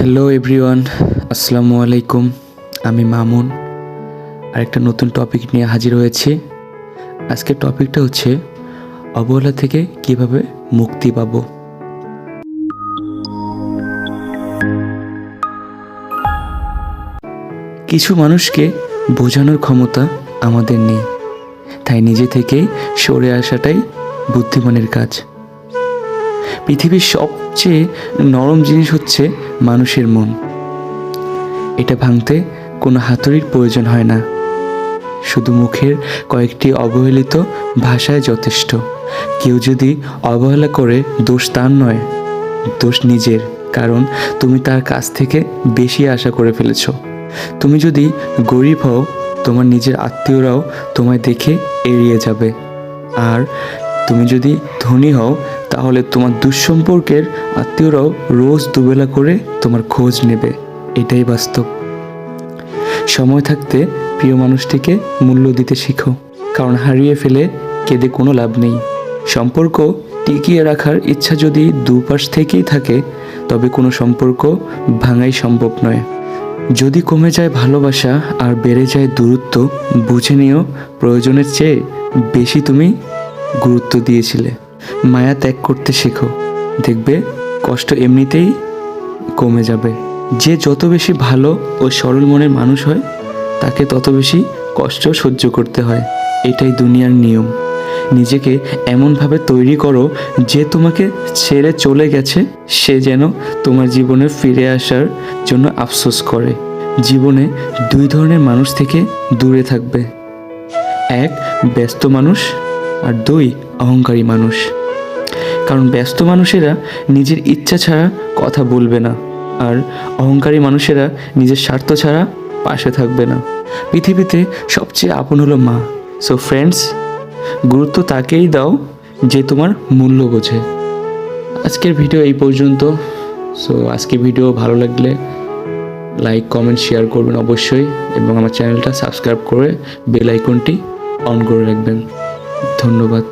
Hello everyone, আসসালামু আলাইকুম। আমি মামুন আরেকটা নতুন টপিক নিয়ে হাজির হয়েছি। আজকের টপিকটা হচ্ছে অবহেলা থেকে কিভাবে মুক্তি পাবো। কিছু মানুষকে বোঝানোর ক্ষমতা আমাদের নেই, তাই নিজে থেকেই সরে আসাটাই বুদ্ধিমানের কাজ। পৃথিবীর সবচেয়ে নরম জিনিস হচ্ছে মানুষের মন। এটা ভাঙতে কোনো হাতুড়ির প্রয়োজন হয় না, শুধু মুখের কয়েকটি অবহেলিত ভাষায় যথেষ্ট। কেউ যদি অবহেলা করে, দোষ তার নয়, দোষ নিজের, কারণ তুমি তার কাছ থেকে বেশি আশা করে ফেলেছ। তুমি যদি গরিব হও, তোমার নিজের আত্মীয়রাও তোমায় দেখে এড়িয়ে যাবে, আর তুমি যদি ধনী হও, তাহলে তোমার দুঃসম্পর্কের আত্মীয়রাও রোজ দুবেলা করে তোমার খোঁজ নেবে। এটাই বাস্তব। সময় থাকতে প্রিয় মানুষটিকে মূল্য দিতে শিখো, কারণ হারিয়ে ফেলে কেঁদে কোনো লাভ নেই। সম্পর্ক টিকিয়ে রাখার ইচ্ছা যদি দুপাশ থেকেই থাকে, তবে কোনো সম্পর্ক ভাঙাই সম্ভব নয়। যদি কমে যায় ভালোবাসা আর বেড়ে যায় দূরত্ব, বুঝে নিও প্রয়োজনের চেয়ে বেশি তুমি গুরুত্ব দিয়েছিলে। মায়া ত্যাগ করতে শেখো, দেখবে কষ্ট এমনিতেই কমে যাবে। যে যত বেশি ভালো ও সরল মনের মানুষ হয়, তাকে তত বেশি কষ্ট সহ্য করতে হয়। এটাই দুনিয়ার নিয়ম। নিজেকে এমনভাবে তৈরি করো যে তোমাকে ছেড়ে চলে গেছে সে যেন তোমার জীবনে ফিরে আসার জন্য আফসোস করে। জীবনে দুই ধরনের মানুষ থেকে দূরে থাকবে, এক ব্যস্ত মানুষ, আর দুই অহংকারী মানুষ। কারণ ব্যস্ত মানুষেরা নিজের ইচ্ছা ছাড়া কথা বলবে না, আর অহংকারী মানুষেরা নিজের স্বার্থ ছাড়া পাশে থাকবে না। পৃথিবীতে সবচেয়ে আপন হলো মা। সো ফ্রেন্ডস, গুরুত্ব তাকেই দাও যে তোমার মূল্য বোঝে। আজকের ভিডিও এই পর্যন্ত। সো আজকের ভিডিও ভালো লাগলে লাইক, কমেন্ট, শেয়ার করবেন অবশ্যই, এবং আমার চ্যানেলটা সাবস্ক্রাইব করে বেল আইকনটি অন করে রাখবেন। ধন্যবাদ।